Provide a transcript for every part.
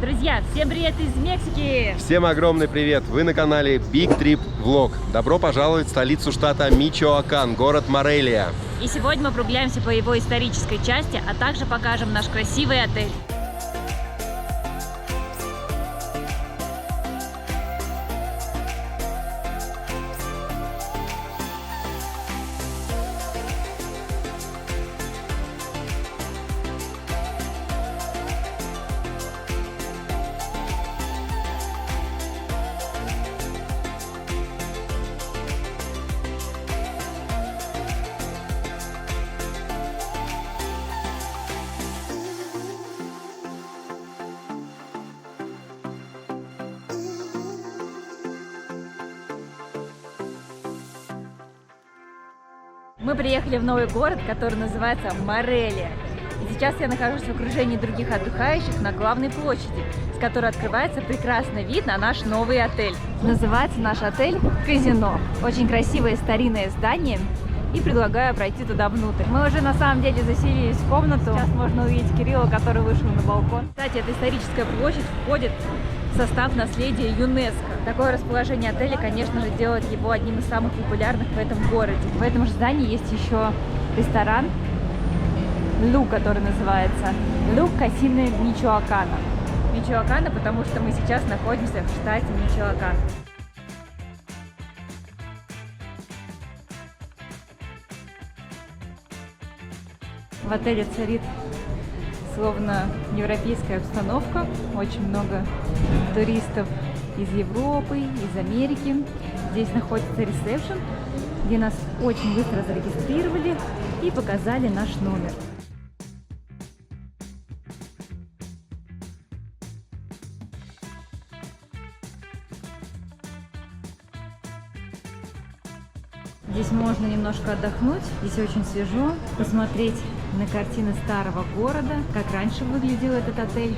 Друзья, всем привет из Мексики! Всем огромный привет! Вы на канале Big Trip Vlog. Добро пожаловать в столицу штата Мичоакан, город Морелия. И сегодня мы прогуляемся по его исторической части, а также покажем наш красивый отель. Мы приехали в новый город, который называется Морелия. И сейчас я нахожусь в окружении других отдыхающих на главной площади, с которой открывается прекрасный вид на наш новый отель. Называется наш отель Казино. Очень красивое старинное здание. И предлагаю пройти туда внутрь. Мы уже на самом деле заселились в комнату. Сейчас можно увидеть Кирилла, который вышел на балкон. Кстати, эта историческая площадь входит в состав наследия ЮНЕСКО. Такое расположение отеля, конечно же, делает его одним из самых популярных в этом городе. В этом же здании есть еще ресторан Лу, который называется Лу Касино Мичоакана. Мичоакана, потому что мы сейчас находимся в штате Мичоакан. В отеле царит словно европейская обстановка. Очень много туристов из Европы, из Америки. Здесь находится ресепшн, где нас очень быстро зарегистрировали и показали наш номер. Здесь можно немножко отдохнуть, здесь очень свежо, посмотреть на картины старого города, как раньше выглядел этот отель.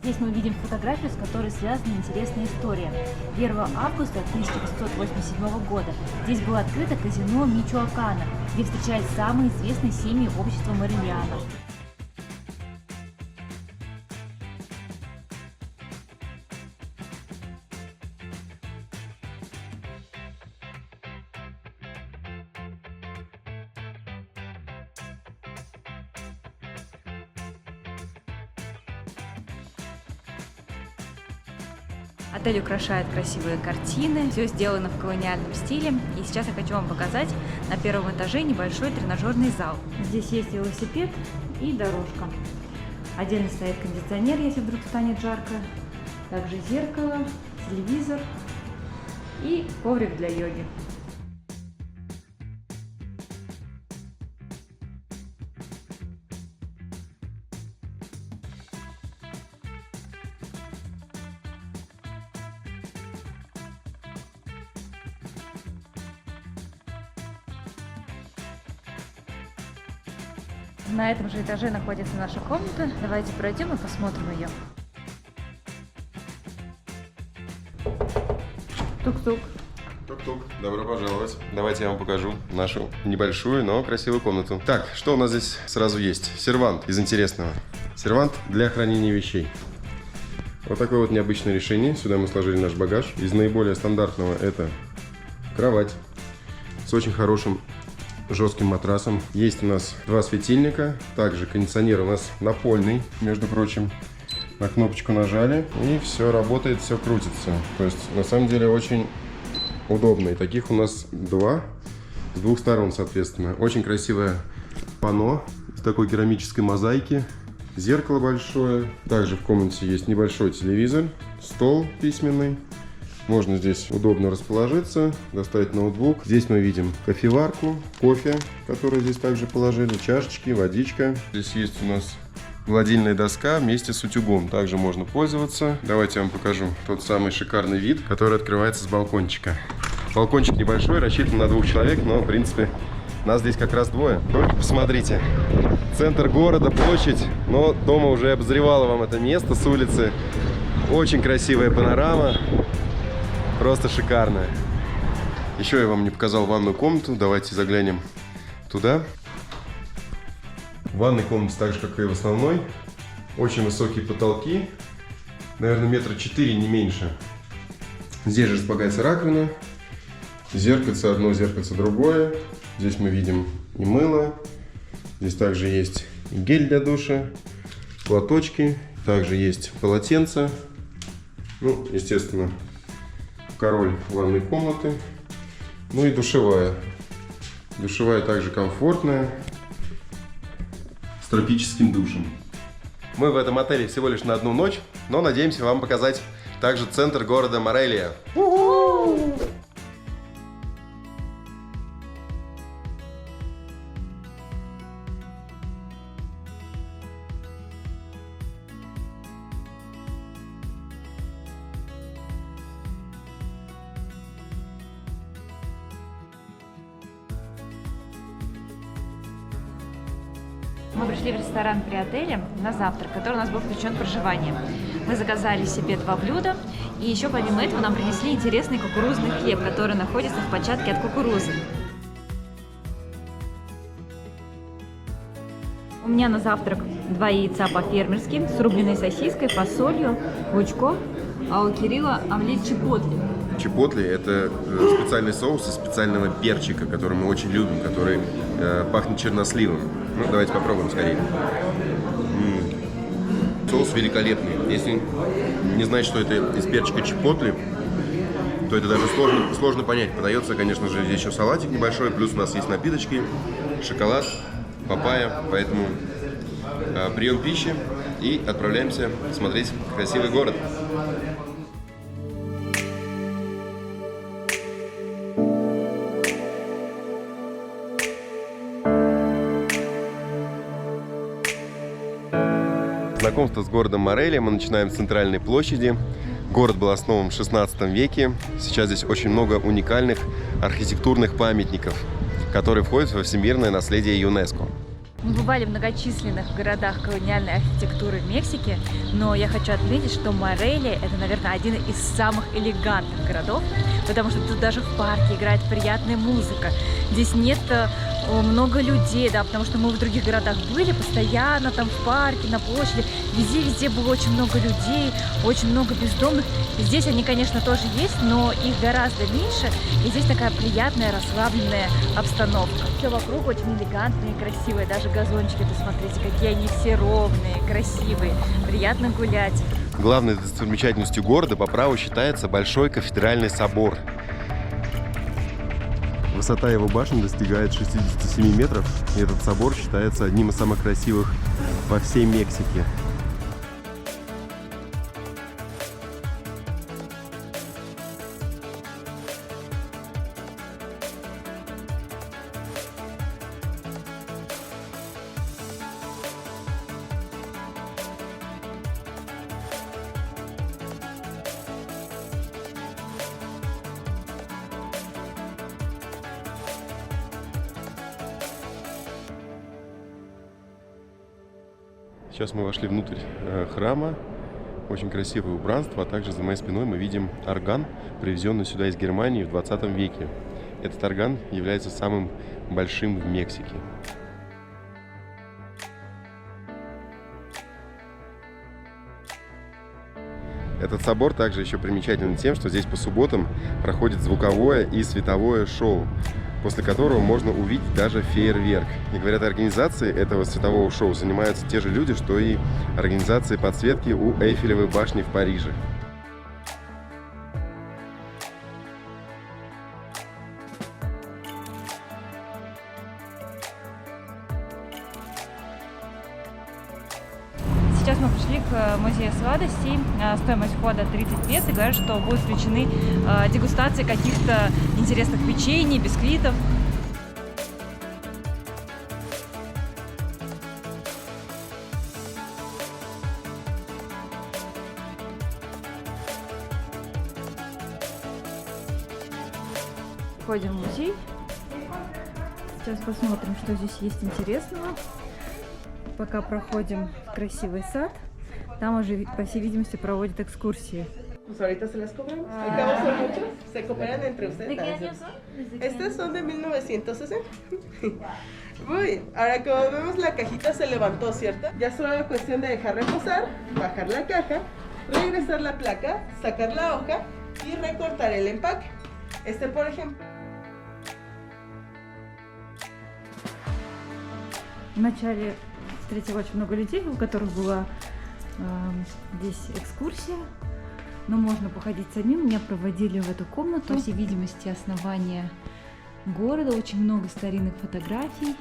Здесь мы видим фотографию, с которой связана интересная история. 1 августа 1887 года здесь было открыто казино Мичоакана, где встречались самые известные семьи общества Морелиана. Отель украшает красивые картины, все сделано в колониальном стиле. И сейчас я хочу вам показать на первом этаже небольшой тренажерный зал. Здесь есть велосипед и дорожка. Отдельно стоит кондиционер, если вдруг станет жарко. Также зеркало, телевизор и коврик для йоги. На этом же этаже находится наша комната. Давайте пройдем и посмотрим ее. Тук-тук. Тук-тук, добро пожаловать. Давайте я вам покажу нашу небольшую, но красивую комнату. Так, что у нас здесь сразу есть? Сервант из интересного. Сервант для хранения вещей. Вот такое вот необычное решение. Сюда мы сложили наш багаж. Из наиболее стандартного это кровать с очень хорошим жестким матрасом. Есть у нас 2 светильника. Также кондиционер у нас напольный, между прочим. На кнопочку нажали, и все работает, все крутится. То есть, на самом деле, очень удобно. И таких у нас 2, с 2 сторон, соответственно. Очень красивое панно с такой керамической мозаики. Зеркало большое. Также в комнате есть небольшой телевизор, стол письменный. Можно здесь удобно расположиться, доставить ноутбук. Здесь мы видим кофеварку, кофе, который здесь также положили, чашечки, водичка. Здесь есть у нас гладильная доска вместе с утюгом. Также можно пользоваться. Давайте я вам покажу тот самый шикарный вид, который открывается с балкончика. Балкончик небольшой, рассчитан на 2 человек, но в принципе нас здесь как раз 2. Только посмотрите. Центр города, площадь. Но дома уже обозревало вам это место с улицы. Очень красивая панорама. Просто шикарная. Еще я вам не показал ванную комнату. Давайте заглянем туда. В ванной комнате, так же как и в основной, очень высокие потолки, наверное, метра 4, не меньше. Здесь же располагается раковина, зеркальце одно, зеркальце другое. Здесь мы видим и мыло, здесь также есть и гель для душа, платочки, также есть полотенце. Ну, естественно, король ванной комнаты. Ну и душевая. Душевая также комфортная, с тропическим душем. Мы в этом отеле всего лишь на одну ночь, но надеемся вам показать также центр города Морелия. Мы пришли в ресторан при отеле на завтрак, который у нас был включен в проживание. Мы заказали себе 2 блюда, и еще помимо этого нам принесли интересный кукурузный хлеб, который находится в початке от кукурузы. У меня на завтрак 2 яйца по-фермерски с рубленой сосиской, фасолью, лучком, а у Кирилла омлет чипотли. Чипотли – это специальный соус из специального перчика, который мы очень любим, который пахнет черносливом. Ну, давайте попробуем скорее. Соус великолепный. Если не знать, что это из перчика чипотли, то это даже сложно понять. Подается, конечно же, здесь еще салатик небольшой, плюс у нас есть напиточки, шоколад, папайя. Поэтому прием пищи и отправляемся смотреть красивый город. Знакомство с городом Морелия мы начинаем с центральной площади. Город был основан в 16 веке. Сейчас здесь очень много уникальных архитектурных памятников, которые входят во всемирное наследие ЮНЕСКО. Мы бывали в многочисленных городах колониальной архитектуры в Мексике, но я хочу отметить, что Морелия – это, наверное, один из самых элегантных городов, потому что тут даже в парке играет приятная музыка. Здесь нет много людей, да, потому что мы в других городах были постоянно, там в парке, на площади, везде было очень много людей, очень много бездомных. И здесь они, конечно, тоже есть, но их гораздо меньше, и здесь такая приятная, расслабленная обстановка. Все вокруг очень элегантное и красивое, даже газончики, посмотрите, какие они все ровные, красивые, приятно гулять. Главной достопримечательностью города по праву считается Большой кафедральный собор. Высота его башни достигает 67 метров, и этот собор считается одним из самых красивых во всей Мексике. Сейчас мы вошли внутрь храма. Очень красивое убранство, а также за моей спиной мы видим орган, привезенный сюда из Германии в 20 веке. Этот орган является самым большим в Мексике. Этот собор также еще примечателен тем, что здесь по субботам проходит звуковое и световое шоу, после которого можно увидеть даже фейерверк. И говорят, организацией этого светового шоу занимаются те же люди, что и организацией подсветки у Эйфелевой башни в Париже. Сейчас мы пришли к музею сладостей. Стоимость входа 30 песо. И говорят, что будут включены дегустации каких-то интересных печений, бисквитов. Входим в музей. Сейчас посмотрим, что здесь есть интересного. Пока проходим в красивый сад, там уже, по всей видимости, проводят экскурсии. Pues ahorita se las cobramos. Al cabo son muchos, se cooperan entre ustedes. ¿De qué año son? Estas son de 1960. Muy bien, ahora como vemos la cajita se levantó, ¿cierto? Ya solo es cuestión de dejar reposar, bajar la caja, regresar la placa, sacar la hoja y recortar el empaque. Por ejemplo. Вначале встретила очень много людей, у которых была здесь экскурсия, но можно походить самим. Меня проводили в эту комнату. По всей видимости, основание города, очень много старинных фотографий.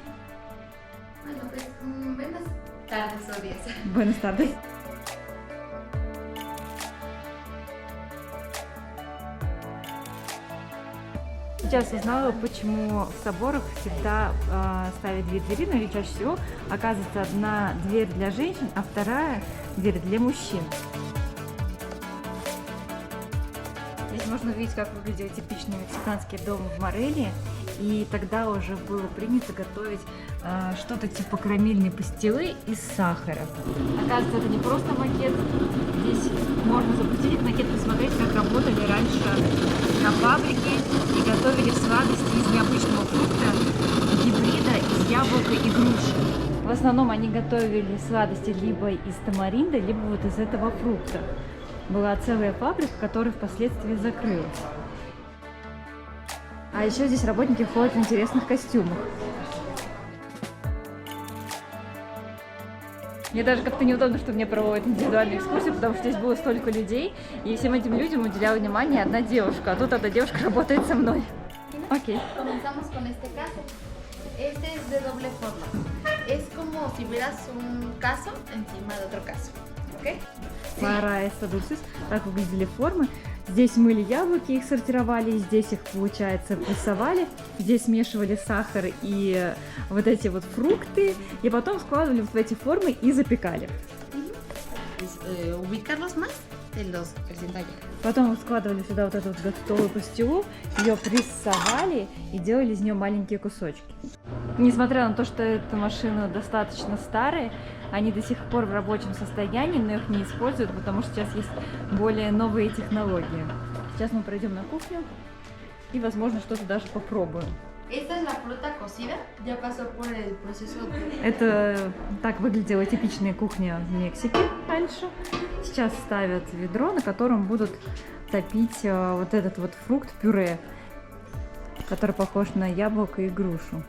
Bueno, pues buenas tardes o días. Buenas tardes. Сейчас узнала, почему в соборах всегда ставят две двери, но чаще всего оказывается одна дверь для женщин, а вторая дверь для мужчин. Здесь можно увидеть, как выглядел типичный мексиканский дом в Морелии, и тогда уже было принято готовить что-то типа карамельной пастилы из сахара. Оказывается, это не просто макет, здесь можно запустить макет, посмотреть, как работали раньше на фабрике и готовили сладости из необычного фрукта, гибрида из яблока и груши. В основном они готовили сладости либо из тамаринда, либо вот из этого фрукта. Была целая фабрика, которая впоследствии закрылась. А еще здесь работники ходят в интересных костюмах. Мне даже как-то неудобно, что мне проводят индивидуальную экскурсию, потому что здесь было столько людей, и всем этим людям уделяла внимание одна девушка, а тут одна девушка работает со мной. Окей. Comenzamos con este caso. Este es de doble forma. Es como si vieras un caso encima de otro caso. ¿Ok? Параэс адусис. Так выглядели формы. Здесь мыли яблоки, их сортировали, здесь их, получается, прессовали, здесь смешивали сахар и вот эти вот фрукты, и потом складывали вот в эти формы и запекали. Ubicarlos más de los presentados. Потом складывали сюда вот эту вот готовую пастилу, ее прессовали и делали из нее маленькие кусочки. Несмотря на то, что эта машина достаточно старая, они до сих пор в рабочем состоянии, но их не используют, потому что сейчас есть более новые технологии. Сейчас мы пройдем на кухню и, возможно, что-то даже попробуем. Esta es la fruta cocida, ya pasó por el proceso de... Это так выглядела типичная кухня в Мексике раньше. Сейчас ставят ведро, на котором будут топить вот этот вот фрукт-пюре, который похож на яблоко и грушу.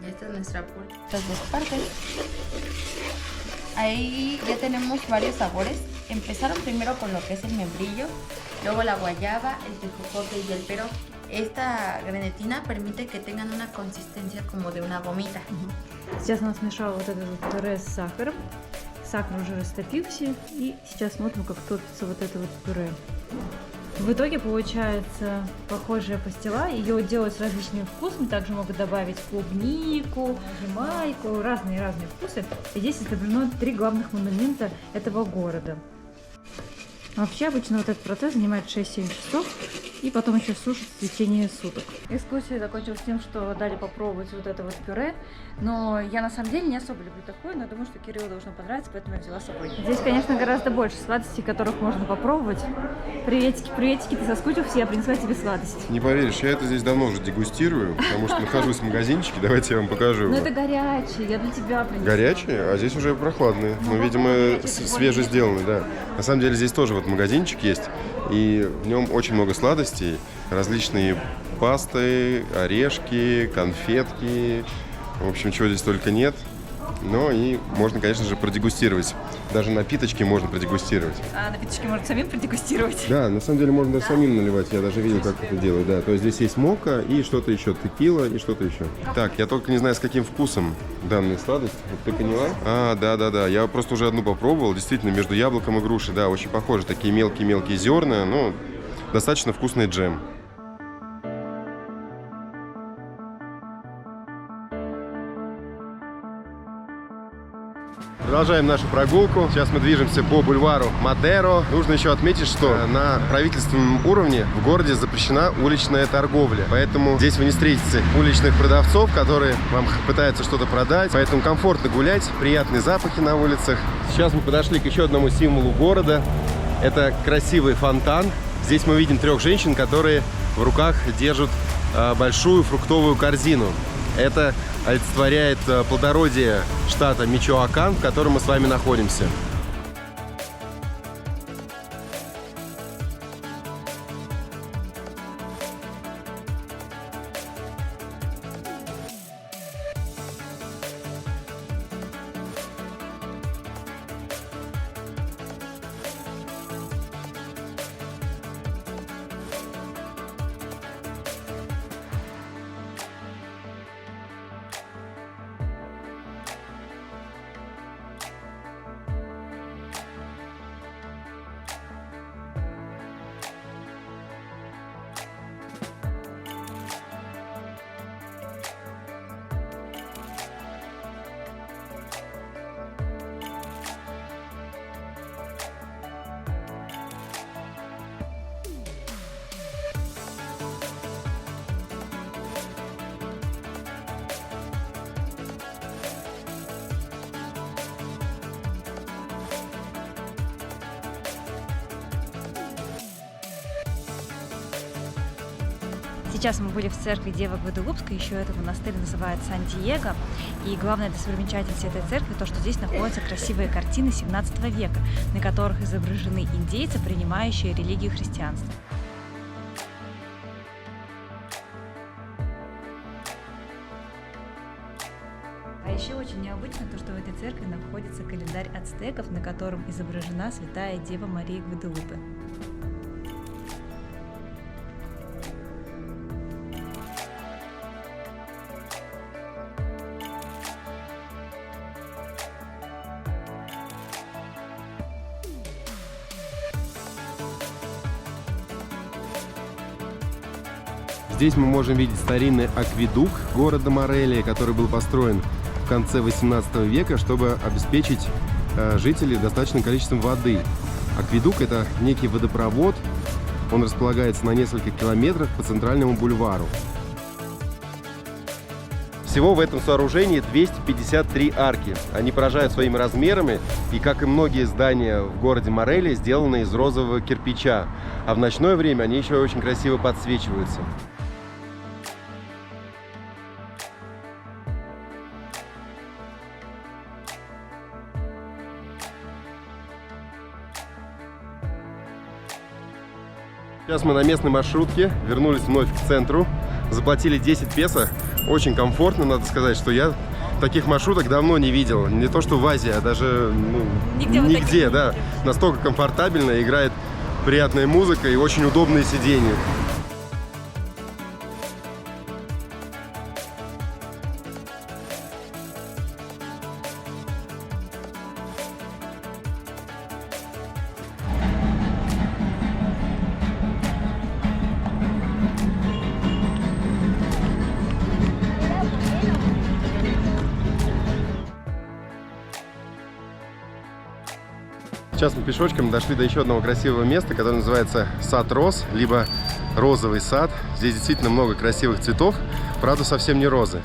Esta es nuestra pulpa. Las dos partes. Ahí ya tenemos varios sabores. Empezaron primero con lo que es el membrillo, luego la guayaba, el tejocote y el pero. Esta grenetina permite que tengan una consistencia como de una gomita. Сейчас она смешала вот это вот пюре с сахаром. Сахар уже растопился, и сейчас смотрим, как топится вот это вот пюре. В итоге получается похожая пастила. Ее делают с различными вкусами. Также могут добавить клубнику, жемайку, разные вкусы. И здесь изображено 3 главных монумента этого города. Вообще обычно вот этот процесс занимает 6-7 часов, и потом еще сушат в течение суток. Экскурсия закончилась тем, что дали попробовать вот это вот пюре, но я на самом деле не особо люблю такое, но думаю, что Кириллу должно понравиться, поэтому я взяла с собой. Здесь, конечно, гораздо больше сладостей, которых можно попробовать. Приветики, приветики, ты соскучился, я принесла тебе сладости. Не поверишь, я это здесь давно уже дегустирую, потому что нахожусь в магазинчике, давайте я вам покажу. Но его. это горячие, я для тебя принесла. Горячие, а здесь уже прохладные. Ну, видимо, горячие, свеже сделаны, да. На самом деле здесь тоже вот магазинчик есть, и в нем очень много сладостей, различные пасты, орешки, конфетки, в общем, чего здесь только нет. Но и можно, конечно же, продегустировать. Даже напиточки можно продегустировать. А напиточки можно самим продегустировать? Да, на самом деле можно даже самим наливать. Я даже видел, как это делают. Да, то есть здесь есть мока и что-то еще, текила и что-то еще. Так, я только не знаю, с каким вкусом данная сладость. Вот ты поняла? Да. Я просто уже одну попробовал. Действительно, между яблоком и грушей, да, очень похожи. Такие мелкие-мелкие зерна, но достаточно вкусный джем. Продолжаем нашу прогулку. Сейчас мы движемся по бульвару Мадеро. Нужно еще отметить, что на правительственном уровне в городе запрещена уличная торговля. Поэтому здесь вы не встретите уличных продавцов, которые вам пытаются что-то продать. Поэтому комфортно гулять, приятные запахи на улицах. Сейчас мы подошли к еще одному символу города. Это красивый фонтан. Здесь мы видим 3 женщин, которые в руках держат большую фруктовую корзину. Это олицетворяет плодородие штата Мичоакан, в котором мы с вами находимся. Сейчас мы были в церкви Девы Гваделупской, еще этот монастырь называют Сан-Диего. И главная достопримечательность этой церкви то, что здесь находятся красивые картины 17 века, на которых изображены индейцы, принимающие религию христианства. А еще очень необычно то, что в этой церкви находится календарь ацтеков, на котором изображена святая Дева Мария Гваделупе. Здесь мы можем видеть старинный акведук города Морелия, который был построен в конце 18 века, чтобы обеспечить жителей достаточным количеством воды. Акведук – это некий водопровод, он располагается на нескольких километрах по центральному бульвару. Всего в этом сооружении 253 арки. Они поражают своими размерами и, как и многие здания в городе Морелия, сделаны из розового кирпича. А в ночное время они еще очень красиво подсвечиваются. Сейчас мы на местной маршрутке, вернулись вновь к центру, заплатили 10 песо. Очень комфортно, надо сказать, что я таких маршруток давно не видел. Не то что в Азии, а даже нигде, да. Настолько комфортабельно, играет приятная музыка и очень удобные сиденья. Сейчас мы пешочком дошли до еще одного красивого места, которое называется Сад Роз, либо Розовый сад. Здесь действительно много красивых цветов, правда, совсем не розы.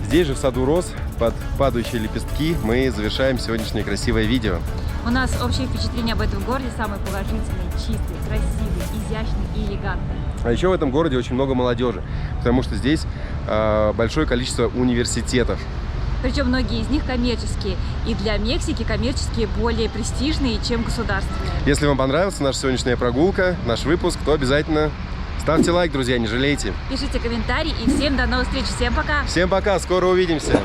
Здесь же, в саду роз, под падающие лепестки, мы завершаем сегодняшнее красивое видео. У нас общее впечатление об этом городе самое положительное: чистый, красивый, изящный и элегантный. А еще в этом городе очень много молодежи, потому что здесь большое количество университетов. Причем многие из них коммерческие. И для Мексики коммерческие более престижные, чем государственные. Если вам понравилась наша сегодняшняя прогулка, наш выпуск, то обязательно ставьте лайк, друзья, не жалейте. Пишите комментарии и всем до новых встреч. Всем пока! Всем пока, скоро увидимся!